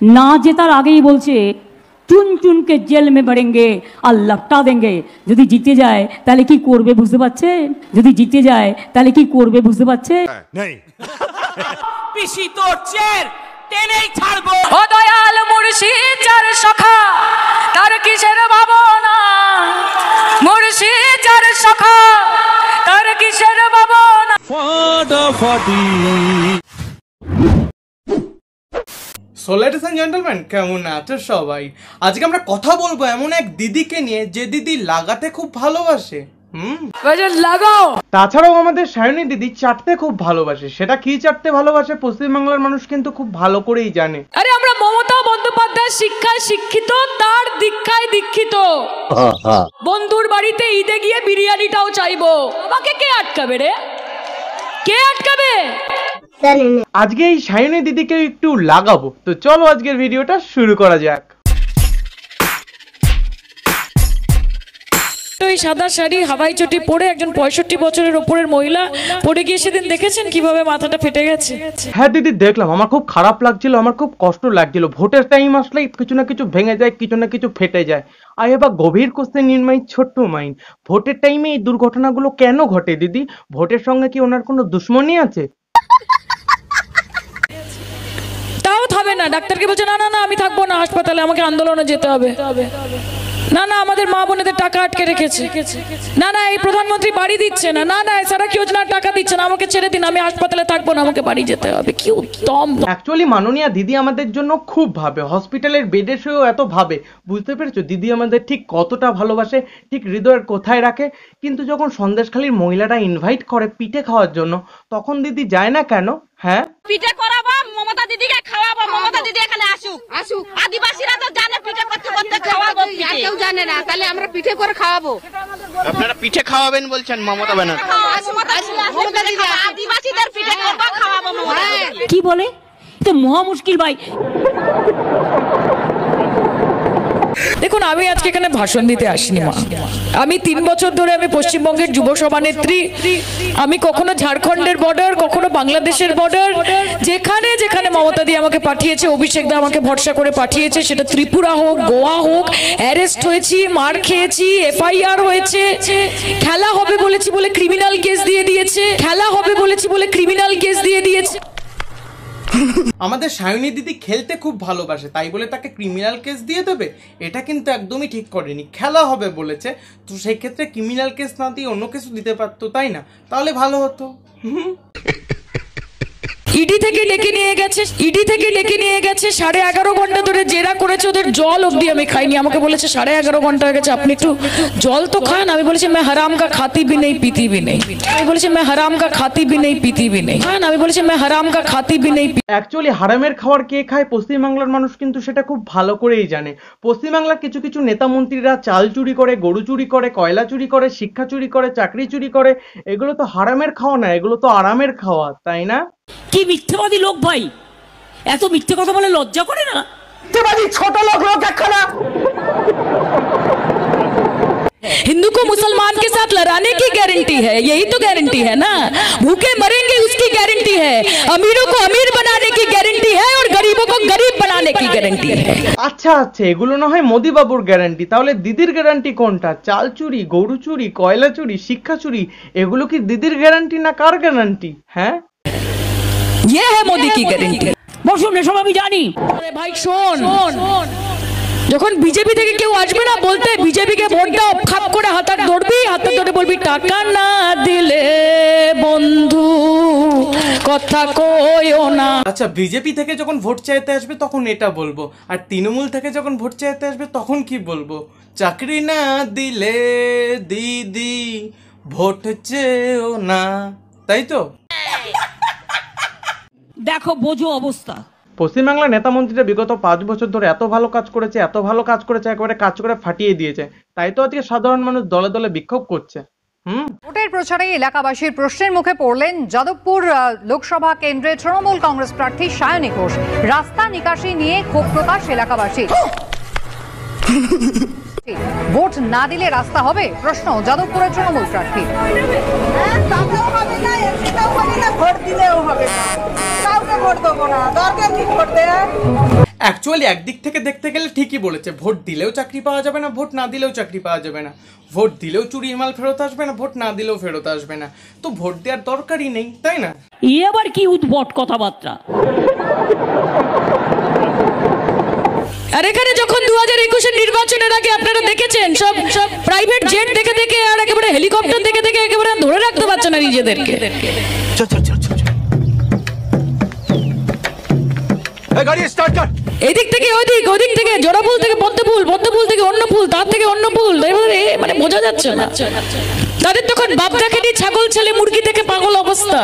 না জেতার আগেই বলছে চুন চুনকে জেল মে ভরেंगे আর লপটা দেंगे। যদি জিতে যায় তাহলে কি করবে বুঝতে পারছেন? যদি জিতে যায় তাহলে কি করবে বুঝতে পারছেন? नहीं পিসি তোর চের টেনেই ছাড়বো। ও দয়াল মুর্শিদ যার সখা তার কিসের ভাবনা, মুর্শিদ যার সখা তার কিসের ভাবনা। ফটাফটি সো লেডিস এন্ড জেন্টলম্যান, কেমন আছো সবাই? আজকে আমরা কথা বলবো এমন এক দিদিকে নিয়ে যে দিদি লাগাতে খুব ভালোবাসে। লাগাও। তাছাড়াও আমাদের সায়নী দিদি চাটতে খুব ভালোবাসে। সেটা কি চাটতে ভালোবাসে পশ্চিমবাংলার মানুষ কিন্তু খুব ভালো করেই জানে। আরে আমরা মমতা বন্দ্যোপাধ্যায় শিক্ষায় শিক্ষিত, তার দীক্ষায় দীক্ষিত। বন্ধুর বাড়িতে ঈদে গিয়ে বিরিয়ানিটাও চাইবো। আমাকে কে আটকাবে রে? কে আটকাবে? আজকে এই সায়নী দিদিকে একটু লাগাবো। তো চলো আজকের ভিডিওটা শুরু করা যাক। এই সাদা শাড়ি হাওয়াই চটি পরে একজন 65 বছরের উপরের মহিলা পড়ে গিয়ে সেদিন দেখেছেন কিভাবে মাথাটা ফেটে গেছে? হ্যাঁ দিদি দেখলাম, আমার খুব খারাপ লাগছিল, আমার খুব কষ্ট লাগছিল। ভোটের টাইম আসলে কিছু না কিছু ভেঙে যায়, কিছু না কিছু ফেটে যায়। আর এবার গভীর কোশ্চেন ইন মাই ছোট্ট মাইন্ড, ভোটের টাইমে এই দুর্ঘটনাগুলো কেন ঘটে দিদি? ভোটের সঙ্গে কি ওনার কোনো দুশ্মনী আছে? তাও থাকবে না, ডাক্তারকে বলছে না না না আমি থাকবো না হাসপাতালে, আমাকে আন্দোলনে যেতে হবে। না না আমাদের মা বোনেদের টাকা আটকে রেখেছে। না না এই প্রধানমন্ত্রী বাড়ি দিচ্ছে না। না না সড়ক যোজনার টাকা দিচ্ছে না, আমাকে ছেড়ে দিন, আমি হাসপাতালে থাকবো না, আমাকে বাড়ি যেতে হবে। কি উত্তম। অ্যাকচুয়ালি মাননীয়া দিদি আমাদের জন্য খুব ভাবে, হসপিটালের বেডের শুয়েও এত ভাবে। বুঝতে পেরেছো দিদি আমাদের ঠিক কতটা ভালোবাসে, ঠিক হৃদয়ের কোথায় রাখে। কিন্তু যখন সন্দেশখালীর মহিলারা ইনভাইট করে পিঠে খাওয়ার জন্য, তখন দিদি যায় না কেন? হ্যাঁ পিঠে করাবো, মমতা দিদিকে খাওয়াবো, মমতা দিদি এখানে আসুক। আদিবাসীরা তো জানে পিঠে করতে করতে খাওয়াবো, কেউ জানে না, তাহলে আমরা পিঠে করে খাওয়াবো। আপনারা পিঠে খাওয়াবেন বলছেন মমতা ব্যানার্জি? মমতা দিদি আদিবাসীদের পিঠে করবো, খাওয়াবো মমতা দিদি। কি বলে? তো মহা মুশকিল ভাই। দেখুন আমি আজকে এখানে ভাষণ দিতে আসিনি মা। আমি 3 বছর ধরে আমি পশ্চিমবঙ্গের যুব সভানেত্রী। আমি কখনো ঝাড়খণ্ডের বর্ডার, কখনো বাংলাদেশের বর্ডার, যেখানে যেখানে মমতা দি আমাকে পাঠিয়েছে, অভিষেক দা আমাকে ভরসা করে পাঠিয়েছে, সেটা ত্রিপুরা হোক, গোয়া হোক, অ্যারেস্ট হয়েছি, মার খেয়েছি, এফআইআর হয়েছে। খেলা হবে বলেছি বলে ক্রিমিনাল কেস দিয়ে দিয়েছে। খেলা হবে বলেছি বলে ক্রিমিনাল কেস দিয়ে দিয়েছে। আমাদের সায়নী দিদি খেলতে খুব ভালোবাসে, তাই বলে তাকে ক্রিমিনাল কেস দিয়ে দেবে? এটা কিন্তু একদমই ঠিক করেনি। খেলা হবে বলেছে, তো সেই ক্ষেত্রে ক্রিমিনাল কেস না দিয়ে অন্য কিছু দিতে পারতো, তাই না? তাহলে ভালো হতো। ইডি থেকে ডেকে নিয়ে গেছে, ইডি থেকে ডেকে নিয়ে গেছে 11.5 ঘন্টা ধরে জেরা করেছে। ওদের জল অবধি আমি খাইনি। আমাকে বলেছে 11.5 ঘন্টা হয়ে গেছে, আপনি একটু জল তো খান। আমি বলেছি मैं हराम का खाती भी नहीं पीती भी नहीं। আমি বলেছি मैं हराम का खाती भी नहीं पीती भी नहीं। আমি বলেছি मैं हराम का खाती भी नहीं। অ্যাকচুয়ালি হারামের খাবার কে খায় পশ্চিমবাংলার মানুষ কিন্তু সেটা খুব ভালো করেই জানে। পশ্চিমবাংলার কিছু কিছু নেতা মন্ত্রীরা চাল চুরি করে, গরু চুরি করে, কয়লা চুরি করে, শিক্ষা চুরি করে, চাকরি চুরি করে। এগুলো তো হারামের খাওয়া না, এগুলো তো আরামের খাওয়া, তাই না? কি মিথ্যেবাদী লোক ভাই, এত মিথ্যে কথা বলে লজ্জা করে না? ছোট লোক লোক একখানা। हिंदू को मुसलमान के साथ लड़ाने की गारंटी है, यही तो गारंटी है ना। भूखे मरेंगे उसकी गारंटी है, अमीरों को अमीर बनाने की गारंटी है और गरीबों को गरीब बनाने की गारंटी है। আচ্ছা আচ্ছা, এগুলো না হয় মোদি বাবুর গ্যারান্টি, তাহলে দিদির গ্যারান্টি কোনটা? চাল চুরি, গরু চুরি, কয়লা চুরি, শিক্ষা চুরি, এগুলো কি দিদির গ্যারান্টি না কার গ্যারান্টি? হ্যাঁ ये है मोदी की गारंटी। বসুন, এসব আমি জানি। আরে ভাই শোন, যখন বিজেপি থেকে কেউ আসবে না বলতে বিজেপি কে ভোট দাও, খাপ করে হাতে ধরবি, হাতে ধরে বলবি টাকা না দিলে বন্ধু কথা কইও না। আচ্ছা, বিজেপি থেকে যখন ভোট চাইতে আসবে তখন এটা বলবো, আর তৃণমূল থেকে যখন ভোট চাইতে আসবে তখন কি বলবো? চাকরি না দিলে দিদি ভোট চেও না, তাই তো? দেখো বোঝো অবস্থা। পশ্চিমবাংলার নেতা মন্ত্রীরা বিগত 5 বছর ধরে এত ভালো কাজ করেছে, এত ভালো কাজ করেছে, একেবারে কাজ করে ফাটিয়ে দিয়েছে। তাই তো আজকে সাধারণ মানুষ দলে দলে বিক্ষোভ করছে। ভোটের প্রচারে এলাকাবাসীর প্রশ্নের মুখে পড়লেন যাদবপুর লোকসভা কেন্দ্রের তৃণমূল কংগ্রেস প্রার্থী সায়নী ঘোষ। রাস্তা নিকাশি নিয়ে ক্ষোভ প্রকাশ এলাকাবাসী। ভোট না দিলে রাস্তা হবে, প্রশ্ন যাদবপুরের তৃণমূল প্রার্থী। অ্যাকচুয়ালি একদিক থেকে দেখতে গেলে ঠিকই বলেছে, ভোট দিলেও চাকরি পাওয়া যাবে না, ভোট না দিলেও চাকরি পাওয়া যাবে না, ভোট দিলেও চুরির মাল ফেরত আসবে না, ভোট না দিলেও ফেরত আসবে না, তো ভোট দেওয়ার দরকারই নেই, তাই না? আবার কি উদ্ভট কথাবার্তা। আর এখানে যখন 2021-এর নির্বাচনের আগে আপনারা দেখেছেন সব প্রাইভেট জেট দেখে দেখে আর একেবারে হেলিকপ্টার দেখে দেখে একেবারে ধরে রাখতে পারছে না নিজেদেরকে। এদিক থেকে ওদিক, ওদিক থেকে জোড়া ফুল থেকে পদ্ম ফুল, পদ্ম ফুল থেকে অন্য ফুল, তার থেকে অন্য ফুল, মানে বোঝা যাচ্ছে না। তাদের তখন বাপ দেখেনি ছাগল ছেলে মুরগি থেকে পাগল অবস্থা,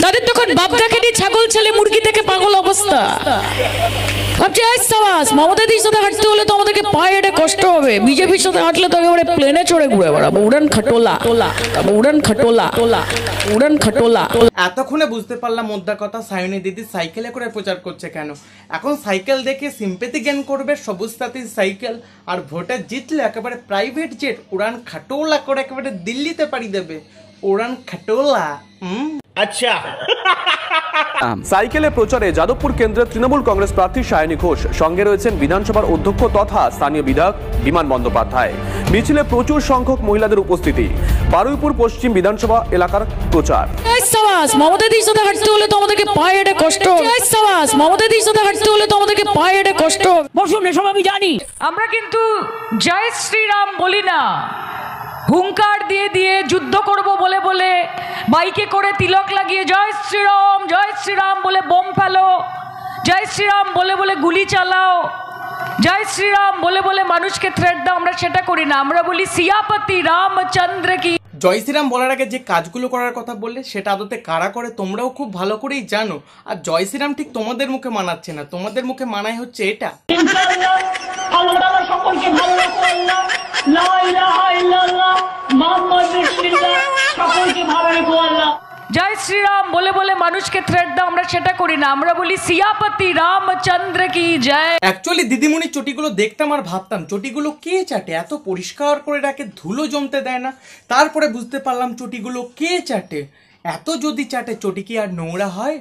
তাদের তখন বাপ দেখেনি ছাগল ছেলে মুরগি থেকে পাগল অবস্থা। ভাবছি মমতাদির সাথে হাঁটতে হলে তো আমাদেরকে পায়ে হেঁটে কষ্ট হবে, বিজেপির সাথে হাঁটলে তো একেবারে প্লেনে চড়ে ঘুরে বেড়াবো, উড়ান খাটোলা উড়ান খাটোলা উড়ান খাটোলা। এতক্ষণে বুঝতে পারলাম মোদ্দা কথা, সায়নী দিদি সাইকেলে করে প্রচার করছে কেন। এখন সাইকেল দেখে সিম্পেথি গেন করবে সবুজ সাথী সাইকেল, আর ভোটে জিতলে একেবারে প্রাইভেট জেট উড়ান খাটোলা করে একেবারে দিল্লিতে পাড়ি দেবে। উড়ান খাটোলা। আচ্ছা। সাইকেলে প্রচারে যাদবপুর কেন্দ্রের তৃণমূল কংগ্রেস প্রার্থী সায়নী ঘোষ, সঙ্গে রয়েছেন বিধানসভার অধ্যক্ষ তথা স্থানীয় বিধায়ক বিমান বন্দ্যোপাধ্যায়। মিছিলে প্রচুর সংখ্যক মহিলাদের উপস্থিতি। বারুইপুর পশ্চিম বিধানসভা এলাকার প্রচার। মমতাদির সাথে হাঁটতে হলে তো আমাদেরকে পায়ে হেঁটে কষ্ট হবে, মমতাদির সাথে হাঁটতে হলে তো আমাদেরকে পায়ে হেঁটে কষ্ট হবে। বসুন, এসব আমি জানি। আমরা কিন্তু জয় শ্রীরাম বলি না, হুঙ্কার দিয়ে দিয়ে যুদ্ধ করব বলে বলে বাইকে করে তিলক লাগিয়ে জয় শ্রীরাম বলে বোম ফেলো, জয় শ্রীরাম বলে বলে গুলি চালাও, জয় শ্রীরাম বলে বলে মানুষকে থ্রেট দাও, আমরা সেটা করি না। আমরা বলি সিয়াপতি রামচন্দ্র কি। জয় শ্রীরাম বলার আগে যে কাজগুলো করার কথা বললে সেটা আদতে কারা করে তোমরাও খুব ভালো করেই জানো। আর জয় শ্রীরাম ঠিক তোমাদের মুখে মানাচ্ছে না, তোমাদের মুখে মানায় হচ্ছে এটা। জয় শ্রীরাম বলে বলে মানুষকে থ্রেট দাও, আমরা সেটা করি না। আমরা বলি সিয়াপতি রামচন্দ্র কি জয়। অ্যাকচুয়ালি দিদিমণির চটিগুলো দেখতাম আর ভাবতাম চটিগুলো কে চাটে, এত পরিষ্কার করে রাখে, ধুলো জমতে দেয় না। তারপরে বুঝতে পারলাম চটিগুলো কে চাটে। এত যদি চাটে চটি কি আর নোংরা হয়?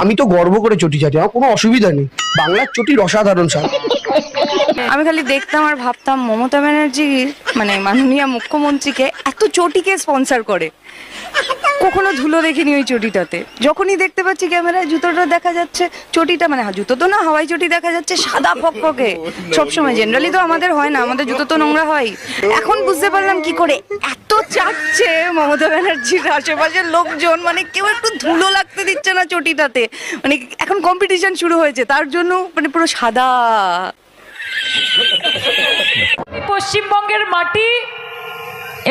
আমি তো গর্ব করে চটি চাটি, আমার কোনো অসুবিধা নেই। বাংলার চটির অসাধারণ স্বাদ। আমি খালি দেখতাম আর ভাবতাম মমতা ব্যানার্জি মানে মাননীয় মুখ্যমন্ত্রীকে এত চটিকে স্পন্সর করে, কখনো ধুলো দেখিনি ওই চটিটাতে। যখনই দেখতে পাচ্ছি ক্যামেরায় জুতোটা দেখা যাচ্ছে, চটিটা মানে জুতো তো না, হাওয়াই চটি দেখা যাচ্ছে সাদা ফকফকে। সবসময় জেনারেলি তো আমাদের হয় না, আমাদের জুতো তো নোংরা হয়। এখন বুঝতে পারলাম কি করে এত চাটছে মমতা ব্যানার্জির আশেপাশের লোকজন, মানে কেউ একটু ধুলো লাগতে দিচ্ছে না চটিটাতে। মানে এখন কম্পিটিশন শুরু হয়েছে তার জন্য, মানে পুরো সাদা। পশ্চিমবঙ্গের মাটি,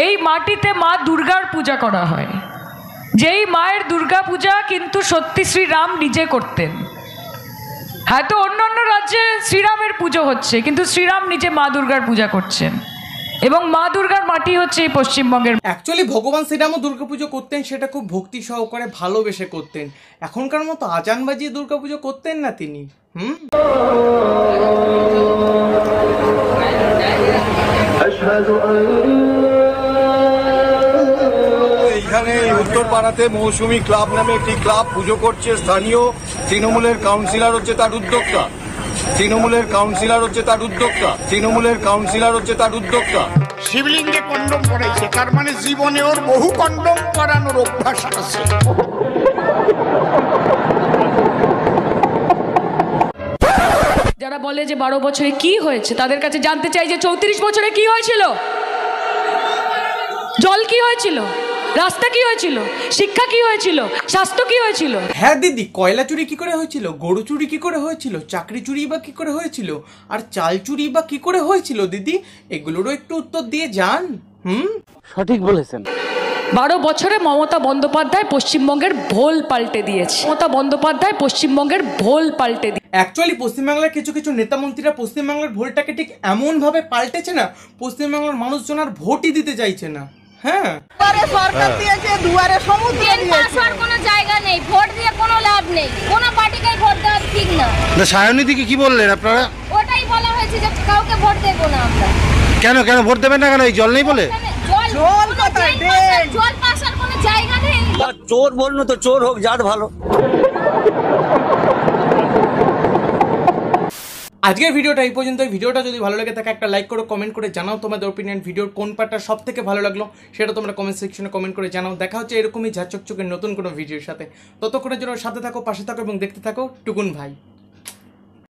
এই মাটিতে মা দুর্গার পূজা করা হয়। যেই মায়ের দুর্গা পূজা কিন্তু সত্যি শ্রীরাম নিজে করতেন। হয়তো অন্য অন্য রাজ্যে শ্রীরামের পুজো হচ্ছে, কিন্তু শ্রীরাম নিজে মা দুর্গার পূজা করছেন, এবং মা দুর্গার মাটি হচ্ছে এই পশ্চিমবঙ্গের। অ্যাকচুয়ালি ভগবান শ্রীরামও দুর্গাপুজো করতেন, সেটা খুব ভক্তি সহকারে ভালোবেসে করতেন। এখনকার মতো আজান বাজিয়ে দুর্গাপুজো করতেন না তিনি। এখানে উত্তর পাড়াতে মৌসুমী ক্লাব নামে একটি ক্লাব পুজো করছে। স্থানীয় তৃণমূলের কাউন্সিলর হচ্ছে তার উদ্যোক্তা, তৃণমূলের কাউন্সিলর হচ্ছে তার উদ্যোক্তা, তৃণমূলের কাউন্সিলর হচ্ছে তার উদ্যোক্তা। শিবলিঙ্গে কন্ডম পড়াইছে, তার মানে জীবনে ওর বহু কন্ডম পরানোর অভ্যাস আছে। যারা বলে যে 12 বছরে কি হয়েছে, তাদের কাছে জানতে চাই যে 34 বছরে কি হয়েছিল। জল কি হয়েছিল, রাস্তা কি হয়েছিল, শিক্ষা কি হয়েছিল, স্বাস্থ্য কি হয়েছিল? হ্যাঁ দিদি, কয়লা চুরি কি করে হয়েছিল, গরু চুরি কি করে হয়েছিল, চাকরি চুরি বা কি করে হয়েছিল, আর চাল চুরি বা কি করে হয়েছিল দিদি, এগুলোরও একটু উত্তর দিয়ে যান। সঠিক বলেছেন। 12 বছরে মমতা বন্দ্যোপাধ্যায় পশ্চিমবঙ্গের ভোল পাল্টে দিয়েছে। মমতা বন্দ্যোপাধ্যায় পশ্চিমবঙ্গের ভোল পাল্টে দিয়েছে। অ্যাকচুয়ালি পশ্চিমবাংলার কিছু কিছু নেতা মন্ত্রীরা পশ্চিমবাংলার ভোলটাকে ঠিক এমন ভাবে পাল্টেছে না, পশ্চিমবাংলার মানুষজন আর ভোটই দিতে চাইছে না। হ্যাঁ, সরকার দিয়েছে, দুয়ারে সমুদ্র দিয়েছে, কোনো জায়গা নেই, ভোট দিয়ে কোনো লাভ নেই, কোনো পার্টিকে ভোট দেওয়া ঠিক না। সায়নী দিকে কি বললেন আপনারা? ওটাই বলা হয়েছে যে কাউকে ভোট দেব না আমরা। কেন কেন ভোট দেবেন না কেন? এই জল নেই বলে? জল কোথায়? জল পাশার কোনো জায়গা নেই। চোর বললো তো চোর হোক, জাত ভালো। আজকের ভিডিওটা এই পর্যন্ত। ভিডিওটা যদি ভালো লাগে থাকে একটা লাইক করো, কমেন্ট করে জানাও তোমাদের ওপিনিয়ন। ভিডিওর কোন পার্টটা সব থেকে ভালো লাগলো সেটা তোমরা কমেন্ট সেকশনে কমেন্ট করে জানাও। দেখা হচ্ছে এরকমই ঝাঁচকচকের নতুন কোনো ভিডিওর সাথে। ততক্ষণের জন্য সাথে থাকো, পাশে থাকো এবং দেখতে থাকো টুকুন ভাই।